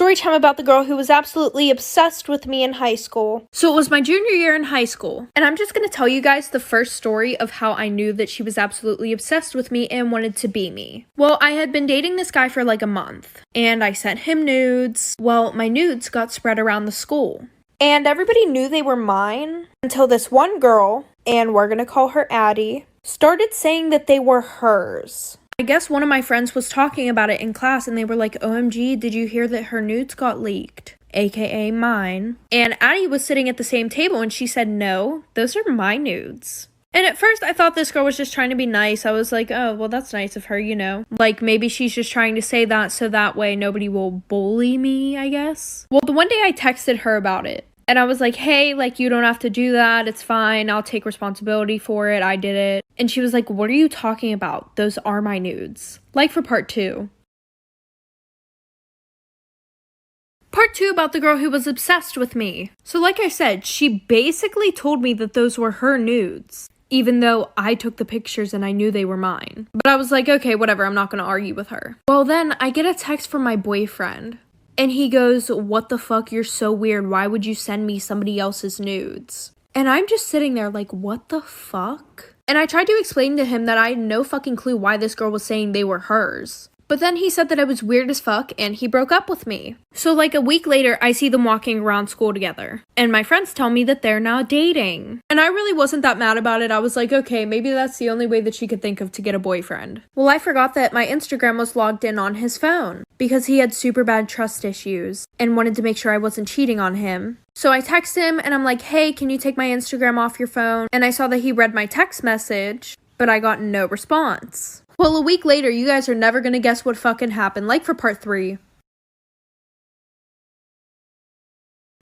Story time about the girl who was absolutely obsessed with me in high school. So it was my junior year in high school, and I'm just going to tell you guys the first story of how I knew that she was absolutely obsessed with me and wanted to be me. Well, I had been dating this guy for like a month, and I sent him nudes. Well, my nudes got spread around the school, and everybody knew they were mine until this one girl, and we're going to call her Addie, started saying that they were hers. I guess one of my friends was talking about it in class and they were like, OMG, did you hear that her nudes got leaked? AKA mine. And Addie was sitting at the same table and she said, no, those are my nudes. And at first I thought this girl was just trying to be nice. I was like, oh, well, that's nice of her, you know. Like maybe she's just trying to say that so that way nobody will bully me, I guess. Well, the one day I texted her about it. And I was like, hey, like, you don't have to do that. It's fine. I'll take responsibility for it. I did it. And she was like, what are you talking about? Those are my nudes. Like for part 2. Part 2 about the girl who was obsessed with me. So like I said, she basically told me that those were her nudes, even though I took the pictures and I knew they were mine. But I was like, okay, whatever. I'm not going to argue with her. Well, then I get a text from my boyfriend. And he goes, what the fuck, you're so weird. Why would you send me somebody else's nudes? And I'm just sitting there like, what the fuck? And I tried to explain to him that I had no fucking clue why this girl was saying they were hers. But then he said that I was weird as fuck and he broke up with me. So like a week later, I see them walking around school together. And my friends tell me that they're now dating. And I really wasn't that mad about it. I was like, okay, maybe that's the only way that she could think of to get a boyfriend. Well, I forgot that my Instagram was logged in on his phone because he had super bad trust issues and wanted to make sure I wasn't cheating on him. So I text him and I'm like, hey, can you take my Instagram off your phone? And I saw that he read my text message, but I got no response. Well, a week later, you guys are never gonna guess what fucking happened, like for part 3.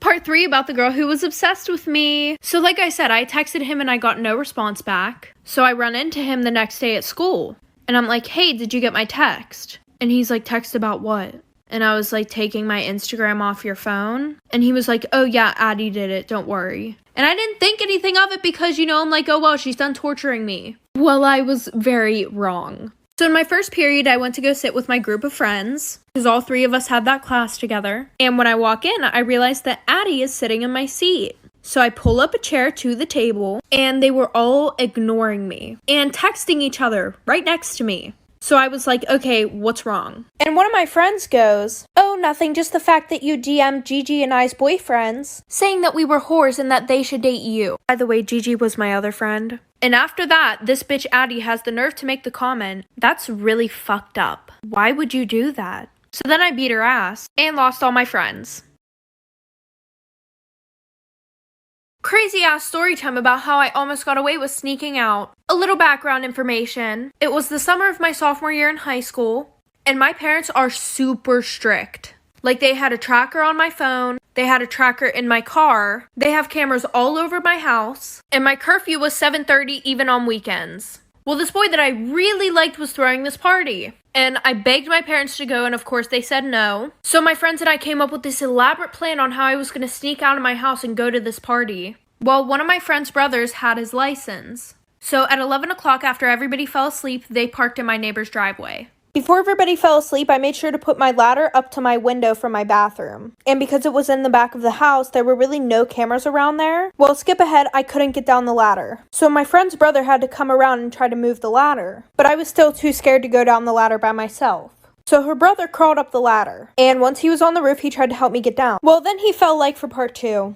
Part 3 about the girl who was obsessed with me. So like I said, I texted him and I got no response back. So I run into him the next day at school. And I'm like, hey, did you get my text? And he's like, text about what? And I was like, taking my Instagram off your phone? And he was like, oh yeah, Addie did it, don't worry. And I didn't think anything of it because, you know, I'm like, oh well, she's done torturing me. Well, I was very wrong. So in my first period, I went to go sit with my group of friends because all 3 of us had that class together. And when I walk in, I realize that Addie is sitting in my seat. So I pull up a chair to the table and they were all ignoring me and texting each other right next to me. So I was like, okay, what's wrong? And one of my friends goes, oh, nothing, just the fact that you DM'd Gigi and I's boyfriends, saying that we were whores and that they should date you. By the way, Gigi was my other friend. And after that, this bitch Addie has the nerve to make the comment, that's really fucked up. Why would you do that? So then I beat her ass and lost all my friends. Crazy ass story time about how I almost got away with sneaking out. A little background information. It was the summer of my sophomore year in high school, and my parents are super strict. Like they had a tracker on my phone, they had a tracker in my car, they have cameras all over my house, and my curfew was 7:30 even on weekends. Well, this boy that I really liked was throwing this party. And I begged my parents to go, and of course they said no. So my friends and I came up with this elaborate plan on how I was going to sneak out of my house and go to this party. Well, one of my friend's brothers had his license. So at 11 o'clock after everybody fell asleep, they parked in my neighbor's driveway. Before everybody fell asleep, I made sure to put my ladder up to my window from my bathroom. And because it was in the back of the house, there were really no cameras around there. Well, skip ahead, I couldn't get down the ladder. So my friend's brother had to come around and try to move the ladder. But I was still too scared to go down the ladder by myself. So her brother crawled up the ladder. And once he was on the roof, he tried to help me get down. Well, then he fell like for part 2.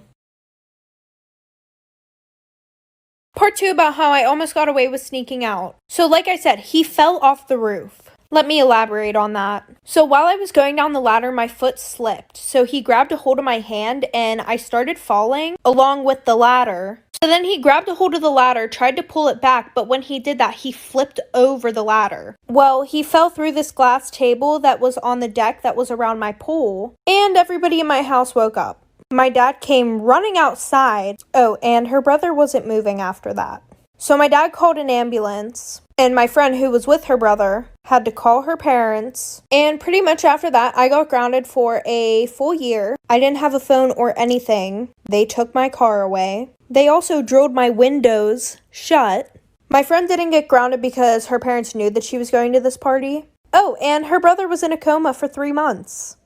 Part 2 about how I almost got away with sneaking out. So like I said, he fell off the roof. Let me elaborate on that. So while I was going down the ladder, my foot slipped. So he grabbed a hold of my hand and I started falling along with the ladder. So then he grabbed a hold of the ladder, tried to pull it back, but when he did that, he flipped over the ladder. Well, he fell through this glass table that was on the deck that was around my pool, and everybody in my house woke up. My dad came running outside. Oh, and her brother wasn't moving after that. So my dad called an ambulance, and my friend who was with her brother had to call her parents. And pretty much after that, I got grounded for a full year. I didn't have a phone or anything. They took my car away. They also drilled my windows shut. My friend didn't get grounded because her parents knew that she was going to this party. Oh, and her brother was in a coma for 3 months.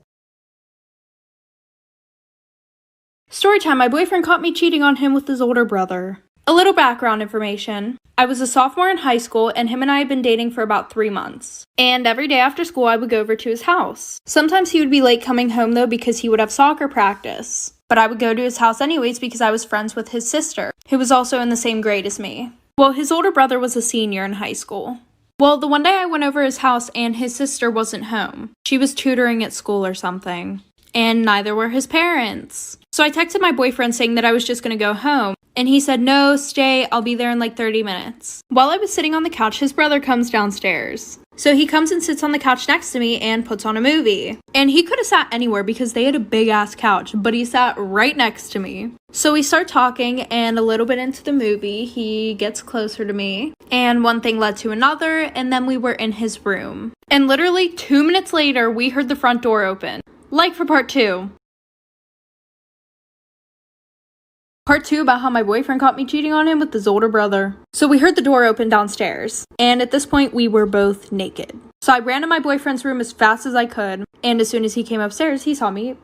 Storytime, my boyfriend caught me cheating on him with his older brother. A little background information. I was a sophomore in high school and him and I had been dating for about 3 months. And every day after school I would go over to his house. Sometimes he would be late coming home though because he would have soccer practice. But I would go to his house anyways because I was friends with his sister, who was also in the same grade as me. Well, his older brother was a senior in high school. Well, the one day I went over his house and his sister wasn't home. She was tutoring at school or something. And neither were his parents. So I texted my boyfriend saying that I was just going to go home. And he said, no, stay, I'll be there in like 30 minutes. While I was sitting on the couch, his brother comes downstairs. So he comes and sits on the couch next to me and puts on a movie. And he could have sat anywhere because they had a big ass couch, but he sat right next to me. So we start talking, and a little bit into the movie, he gets closer to me. And one thing led to another, and then we were in his room. And literally 2 minutes later, we heard the front door open. Like for part 2. Part 2 about how my boyfriend caught me cheating on him with his older brother. So we heard the door open downstairs, and at this point we were both naked. So I ran to my boyfriend's room as fast as I could, and as soon as he came upstairs, he saw me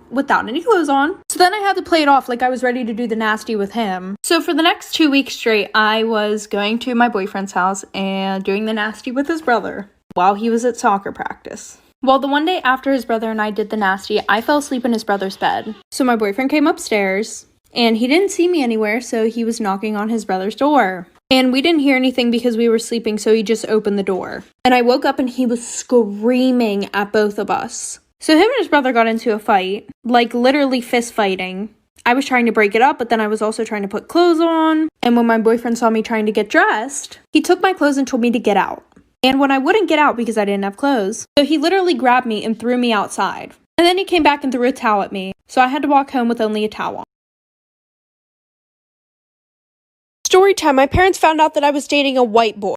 without any clothes on. So then I had to play it off like I was ready to do the nasty with him. So for the next 2 weeks straight, I was going to my boyfriend's house and doing the nasty with his brother while he was at soccer practice. Well, the one day after his brother and I did the nasty, I fell asleep in his brother's bed. So my boyfriend came upstairs, and he didn't see me anywhere, so he was knocking on his brother's door. And we didn't hear anything because we were sleeping, so he just opened the door. And I woke up and he was screaming at both of us. So him and his brother got into a fight, like literally fist fighting. I was trying to break it up, but then I was also trying to put clothes on. And when my boyfriend saw me trying to get dressed, he took my clothes and told me to get out. And when I wouldn't get out because I didn't have clothes, so he literally grabbed me and threw me outside. And then he came back and threw a towel at me, so I had to walk home with only a towel on. Storytime, my parents found out that I was dating a white boy.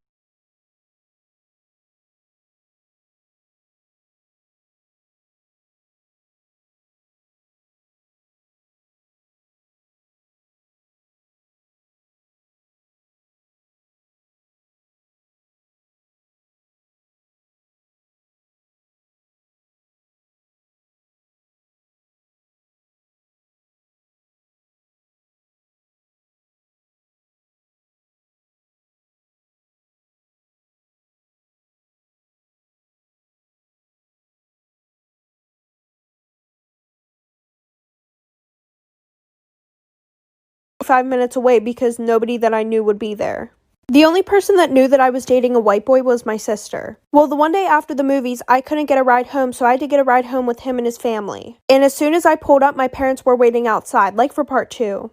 "5 minutes away because nobody that I knew would be there. The only person that knew that I was dating a white boy was my sister. Well, the one day after the movies, I couldn't get a ride home, so I had to get a ride home with him and his family. And as soon as I pulled up, my parents were waiting outside, like for part 2.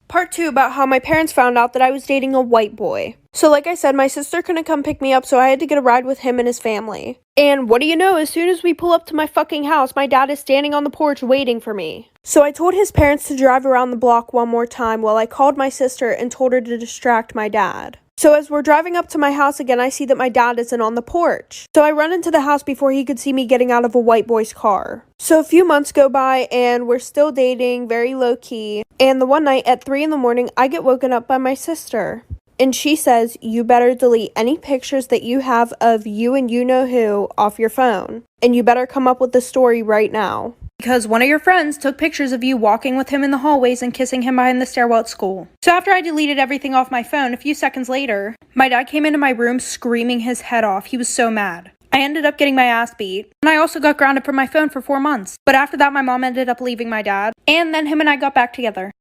Part 2 about how my parents found out that I was dating a white boy. So like I said, my sister couldn't come pick me up, so I had to get a ride with him and his family. And what do you know, as soon as we pull up to my fucking house, my dad is standing on the porch waiting for me. So I told his parents to drive around the block one more time while I called my sister and told her to distract my dad. So as we're driving up to my house again, I see that my dad isn't on the porch. So I run into the house before he could see me getting out of a white boy's car. So a few months go by and we're still dating, very low key. And the one night at 3 in the morning, I get woken up by my sister. And she says, you better delete any pictures that you have of you and you-know-who off your phone. And you better come up with the story right now. Because one of your friends took pictures of you walking with him in the hallways and kissing him behind the stairwell at school. So after I deleted everything off my phone, a few seconds later, my dad came into my room screaming his head off. He was so mad. I ended up getting my ass beat, and I also got grounded from my phone for 4 months. But after that, my mom ended up leaving my dad, and then him and I got back together.